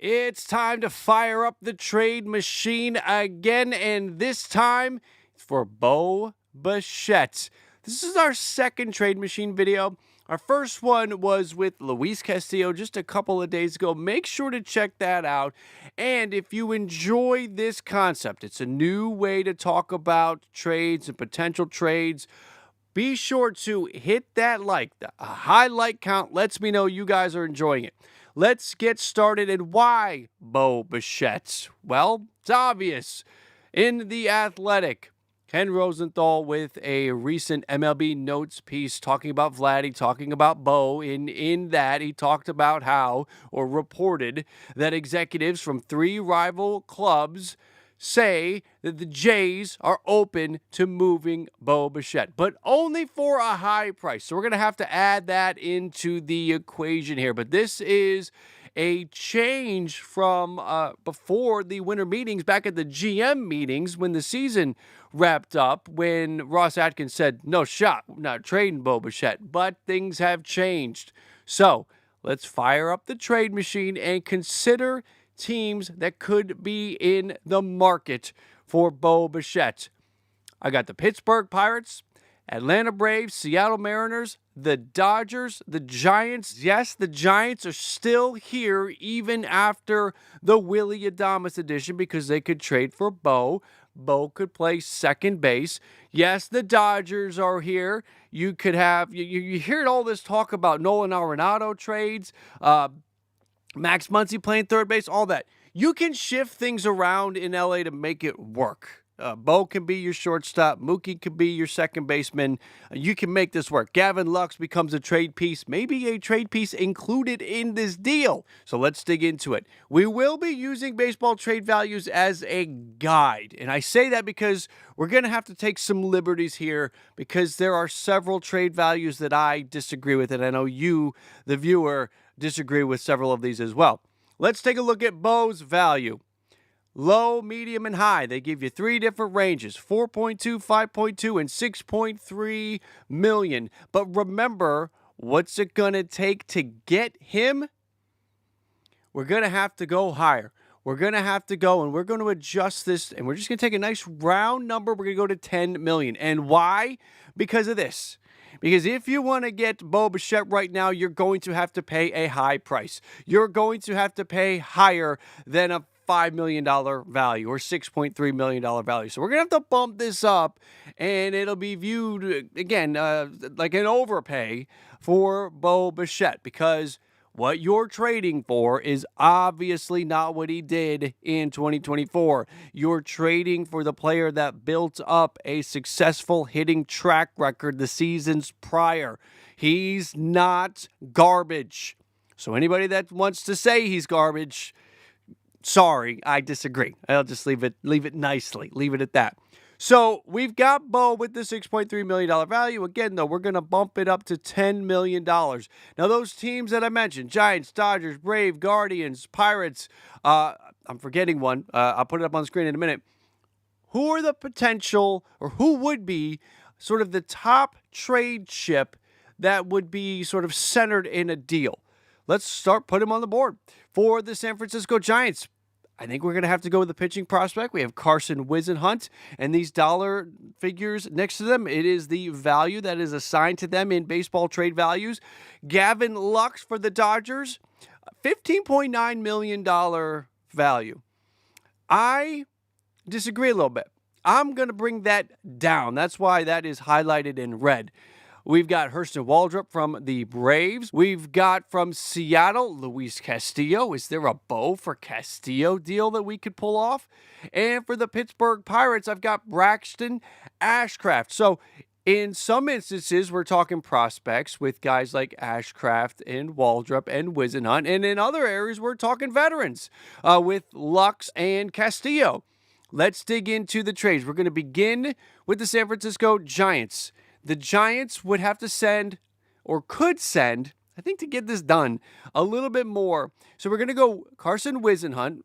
It's time to fire up the trade machine again, and this time it's for Bo Bichette. This is our second trade machine video. Our first one was with Luis Castillo just a couple of days ago. Make sure to check that out. And if you enjoy this concept, it's a new way to talk about trades and potential trades. Be sure to hit that like. A high like count lets me know you guys are enjoying it. Let's get started. And why Bo Bichette? Well, it's obvious. In The Athletic, Ken Rosenthal with a recent MLB Notes piece talking about Vladdy, talking about Bo. In that, he talked about how, or reported, that executives from 3 rival clubs say that the Jays are open to moving Bo Bichette, but only for a high price. So we're going to have to add that into the equation here. But this is a change from before the winter meetings, back at the GM meetings when the season wrapped up, when Ross Atkins said, no shot, not trading Bo Bichette. But things have changed. So let's fire up the trade machine and consider teams that could be in the market for Bo Bichette. I got the Pittsburgh Pirates, Atlanta Braves, Seattle Mariners, the Dodgers, the Giants. Yes, the Giants are still here even after the Willy Adames edition because they could trade for Bo. Bo could play second base. Yes, the Dodgers are here. You could have, you hear all this talk about Nolan Arenado trades, Max Muncy playing third base, all that. You can shift things around in LA to make it work. Bo can be your shortstop. Mookie can be your second baseman. You can make this work. Gavin Lux becomes a trade piece, maybe a trade piece included in this deal. So let's dig into it. We will be using baseball trade values as a guide. And I say that because we're going to have to take some liberties here because there are several trade values that I disagree with. And I know you, the viewer, disagree with several of these as well. Let's take a look at Bo's value. Low, medium, and high. They give you 3 different ranges, 4.2, 5.2, and 6.3 million. But remember, what's it going to take to get him? We're going to have to go higher. We're going to have to go, and we're going to adjust this, and we're just going to take a nice round number. We're going to go to 10 million. And why? Because of this. Because if you want to get Bo Bichette right now, you're going to have to pay a high price. You're going to have to pay higher than a $5 million value or $6.3 million value. So we're going to have to bump this up, and it'll be viewed, again, like an overpay for Bo Bichette because what you're trading for is obviously not what he did in 2024. You're trading for the player that built up a successful hitting track record the seasons prior. He's not garbage. So anybody that wants to say he's garbage, sorry, I disagree. I'll just leave it nicely. Leave it at that. So we've got Bo with the $6.3 million value. Again, though, we're going to bump it up to $10 million. Now, those teams that I mentioned, Giants, Dodgers, Braves, Guardians, Pirates, I'm forgetting one. I'll put it up on the screen in a minute. Who are the potential, or who would be sort of the top trade chip that would be sort of centered in a deal? Let's put him on the board. For the San Francisco Giants, I think we're going to have to go with the pitching prospect. We have Carson Whisenhunt, and these dollar figures next to them, it is the value that is assigned to them in baseball trade values. Gavin Lux for the Dodgers, $15.9 million value. I disagree a little bit. I'm going to bring that down. That's why that is highlighted in red. We've got Hurston Waldrop from the Braves. We've got from Seattle, Luis Castillo. Is there a Bo for Castillo deal that we could pull off? And for the Pittsburgh Pirates, I've got Braxton Ashcraft. So in some instances, we're talking prospects with guys like Ashcraft and Waldrop and Whisenhunt. And in other areas, we're talking veterans with Lux and Castillo. Let's dig into the trades. We're going to begin with the San Francisco Giants. The Giants would have to send, or could send, I think to get this done, a little bit more. So we're going to go Carson Whisenhunt.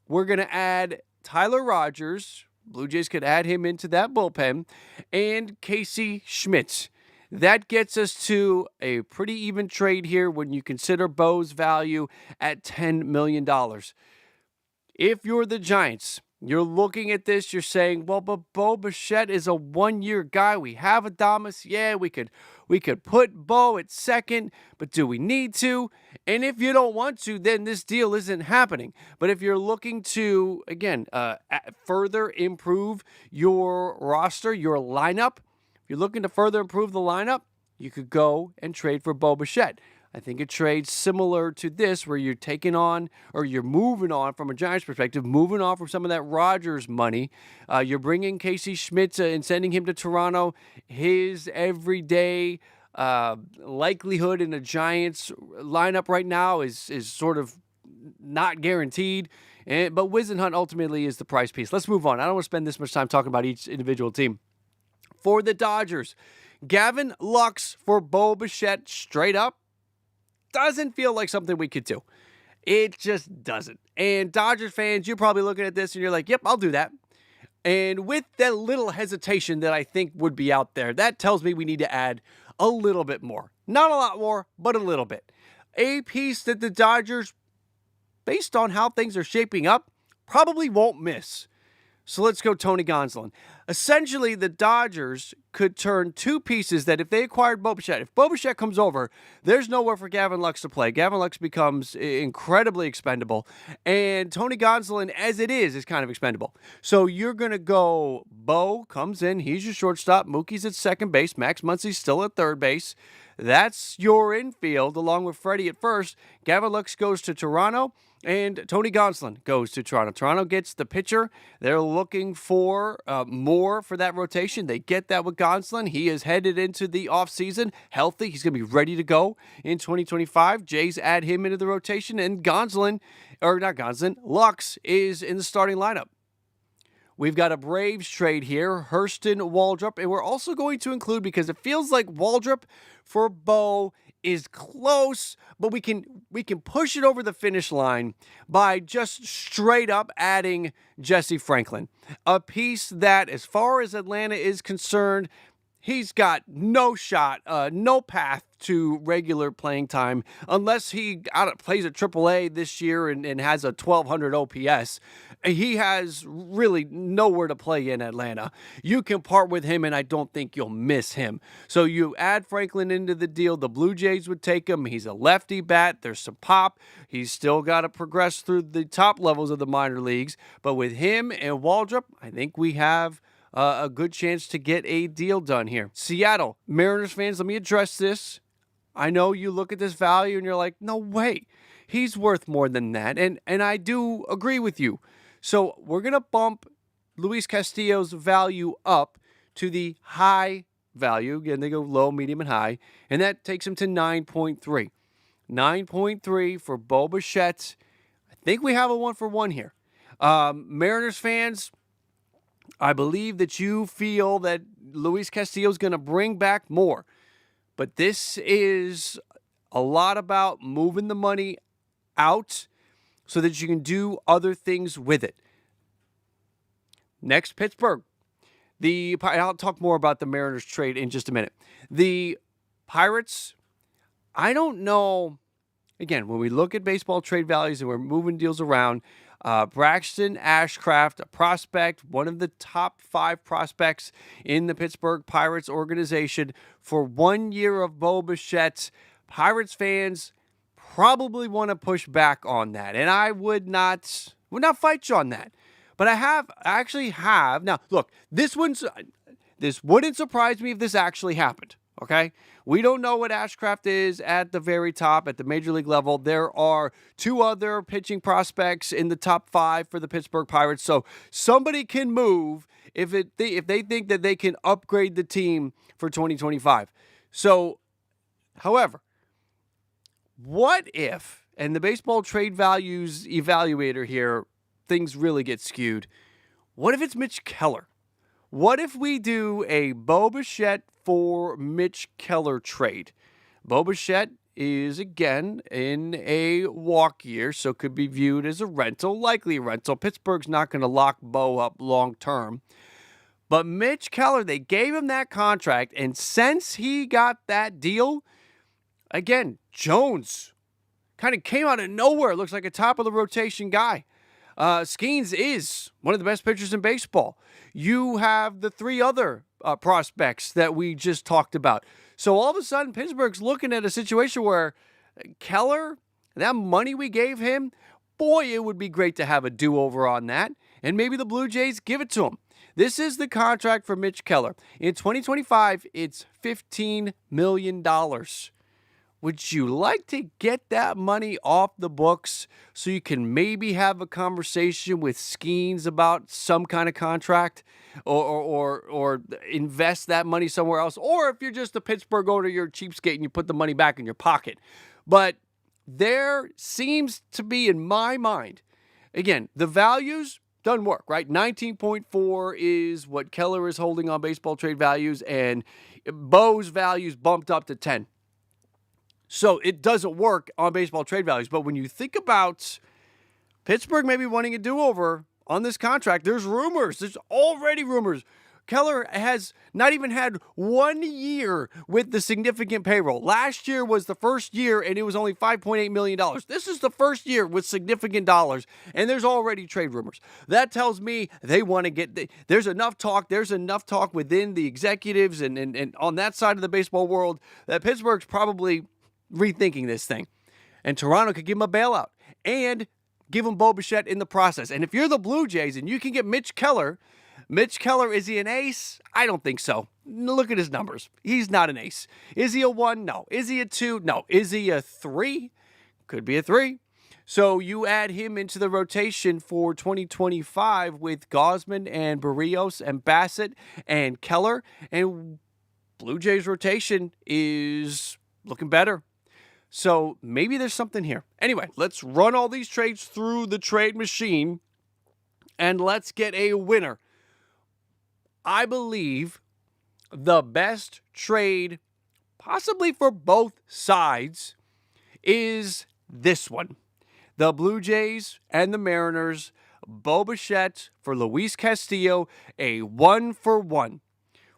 We're going to add Tyler Rogers. Blue Jays could add him into that bullpen. And Casey Schmidt. That gets us to a pretty even trade here when you consider Bo's value at $10 million. If you're the Giants, you're looking at this, you're saying, well, but Bo Bichette is a one-year guy. We have Adames. Yeah, we could put Bo at second, but do we need to? And if you don't want to, then this deal isn't happening. But if you're looking to, again, further improve your roster, your lineup, if you're looking to further improve the lineup, you could go and trade for Bo Bichette. I think a trade similar to this, where you're taking on, or you're moving on from a Giants perspective, moving on from some of that Rodgers money. You're bringing Casey Schmidt and sending him to Toronto. His everyday likelihood in a Giants lineup right now is sort of not guaranteed. But Whisenhunt ultimately is the price piece. Let's move on. I don't want to spend this much time talking about each individual team. For the Dodgers, Gavin Lux for Bo Bichette, straight up, doesn't feel like something we could do. It just doesn't. And Dodgers fans, you're probably looking at this and you're like, yep, I'll do that. And with that little hesitation that I think would be out there, that tells me we need to add a little bit more. Not a lot more, but a little bit. A piece that the Dodgers, based on how things are shaping up, probably won't miss. So let's go Tony Gonsolin. Essentially, the Dodgers could turn two pieces that if they acquired Bo Bichette, if Bo Bichette comes over, there's nowhere for Gavin Lux to play. Gavin Lux becomes incredibly expendable. And Tony Gonsolin, as it is kind of expendable. So you're going to go, Bo comes in, he's your shortstop, Mookie's at second base, Max Muncy's still at third base. That's your infield, along with Freddie at first. Gavin Lux goes to Toronto, and Tony Gonsolin goes to Toronto. Toronto gets the pitcher. They're looking for more for that rotation. They get that with Gonsolin. He is headed into the offseason healthy. He's going to be ready to go in 2025. Jays add him into the rotation, and Lux is in the starting lineup. We've got a Braves trade here, Hurston Waldrop, and we're also going to include, because it feels like Waldrop for Bo is close, but we can push it over the finish line by just straight up adding Jesse Franklin, a piece that, as far as Atlanta is concerned, he's got no shot, no path to regular playing time unless he plays at AAA this year and has a 1,200 OPS. He has really nowhere to play in Atlanta. You can part with him, and I don't think you'll miss him. So you add Franklin into the deal. The Blue Jays would take him. He's a lefty bat. There's some pop. He's still got to progress through the top levels of the minor leagues. But with him and Waldrop, I think we have a good chance to get a deal done here. Seattle, Mariners fans, let me address this. I know you look at this value and you're like, no way, he's worth more than that. And I do agree with you. So we're going to bump Luis Castillo's value up to the high value. Again, they go low, medium, and high. And that takes him to 9.3. 9.3 for Bo Bichette. I think we have a 1-for-1 here. Mariners fans, I believe that you feel that Luis Castillo is going to bring back more. But this is a lot about moving the money out so that you can do other things with it. Next, Pittsburgh. I'll talk more about the Mariners trade in just a minute. The Pirates, I don't know. Again, when we look at baseball trade values and we're moving deals around, Braxton Ashcraft, a prospect, one of the top 5 prospects in the Pittsburgh Pirates organization, for 1 year of Bo Bichette. Pirates fans probably want to push back on that, and I would not fight you on that. But I actually have. Now, look, this wouldn't surprise me if this actually happened. Okay? We don't know what Ashcraft is at the very top, at the major league level. There are 2 other pitching prospects in the top 5 for the Pittsburgh Pirates. So somebody can move if they think that they can upgrade the team for 2025. So, however, what if, and the baseball trade values evaluator here, things really get skewed. What if it's Mitch Keller? What if we do a Bo Bichette for Mitch Keller trade? Bo Bichette is, again, in a walk year, so could be viewed as a rental, likely a rental. Pittsburgh's not going to lock Bo up long term. But Mitch Keller, they gave him that contract, and since he got that deal, again, Jones kind of came out of nowhere. Looks like a top of the rotation guy. Skeens is one of the best pitchers in baseball. You have the three other prospects that we just talked about. So all of a sudden, Pittsburgh's looking at a situation where Keller, that money we gave him, boy, it would be great to have a do-over on that. And maybe the Blue Jays give it to him. This is the contract for Mitch Keller. In 2025, it's $15 million. Would you like to get that money off the books so you can maybe have a conversation with Skeens about some kind of contract or invest that money somewhere else? Or if you're just a Pittsburgh owner, you're a cheapskate and you put the money back in your pocket. But there seems to be, in my mind, again, the values doesn't work, right? 19.4 is what Keller is holding on baseball trade values, and Bo's values bumped up to 10. So it doesn't work on baseball trade values. But when you think about Pittsburgh maybe wanting a do-over on this contract, there's rumors. There's already rumors. Keller has not even had 1 year with the significant payroll. Last year was the first year, and it was only $5.8 million. This is the first year with significant dollars, and there's already trade rumors. That tells me they want to get – there's enough talk. There's enough talk within the executives and on that side of the baseball world that Pittsburgh's probably – rethinking this thing. And Toronto could give him a bailout and give him Bo Bichette in the process. And if you're the Blue Jays and you can get Mitch Keller, is he an ace? I don't think so. Look at his numbers. He's not an ace. Is he a 1? No. Is he a 2? No. Is he a 3? Could be a 3. So you add him into the rotation for 2025 with Gausman and Barrios and Bassett and Keller, and Blue Jays rotation is looking better. So maybe there's something here. Anyway, let's run all these trades through the trade machine and let's get a winner. I believe the best trade, possibly for both sides, is this one. The Blue Jays and the Mariners, Bo Bichette for Luis Castillo, a 1-for-1.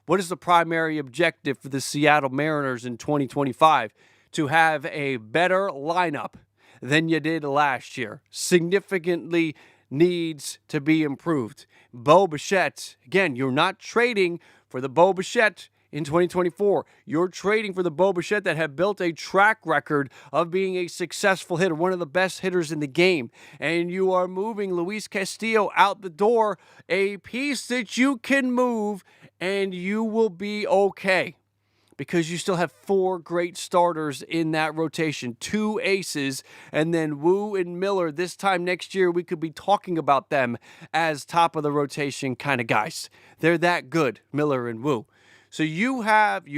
What is the primary objective for the Seattle Mariners in 2025? To have a better lineup than you did last year. Significantly needs to be improved. Bo Bichette, again, you're not trading for the Bo Bichette in 2024. You're trading for the Bo Bichette that have built a track record of being a successful hitter, one of the best hitters in the game. And you are moving Luis Castillo out the door, a piece that you can move and you will be okay. Because you still have 4 great starters in that rotation, 2 aces, and then Wu and Miller. This time next year, we could be talking about them as top of the rotation kind of guys. They're that good, Miller and Wu. So you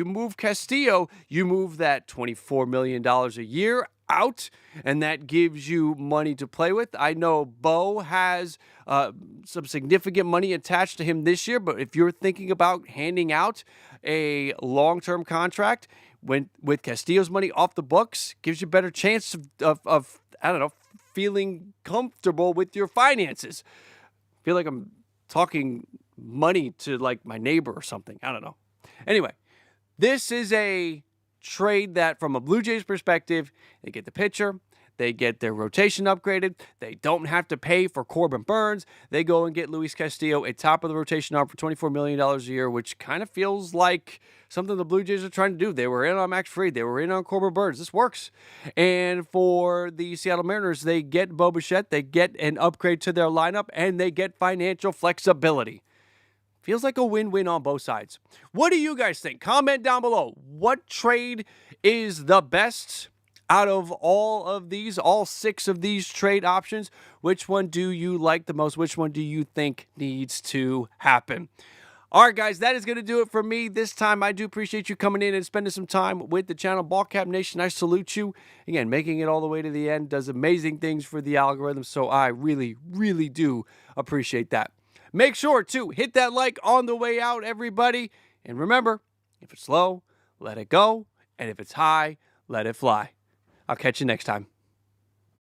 move Castillo, you move that $24 million a year out, and that gives you money to play with. I know Bo has some significant money attached to him this year, but if you're thinking about handing out a long-term contract with Castillo's money off the books, gives you a better chance of I don't know, feeling comfortable with your finances. I feel like I'm talking money to like my neighbor or something. I don't know. Anyway, this is a trade that from a Blue Jays perspective, they get the pitcher, they get their rotation upgraded, they don't have to pay for Corbin Burns, they go and get Luis Castillo, a top of the rotation arm for $24 million a year, which kind of feels like something the Blue Jays are trying to do. They were in on Max Fried, they were in on Corbin Burns. This works. And for the Seattle Mariners, they get Bo Bichette, they get an upgrade to their lineup, and they get financial flexibility. Feels like a win-win on both sides. What do you guys think? Comment down below. What trade is the best out of all 6 of these trade options? Which one do you like the most? Which one do you think needs to happen? All right, guys, that is going to do it for me this time. I do appreciate you coming in and spending some time with the channel. BALLCAP Nation, I salute you. Again, making it all the way to the end does amazing things for the algorithm, so I really, really do appreciate that. Make sure to hit that like on the way out, everybody. And remember, if it's low, let it go. And if it's high, let it fly. I'll catch you next time.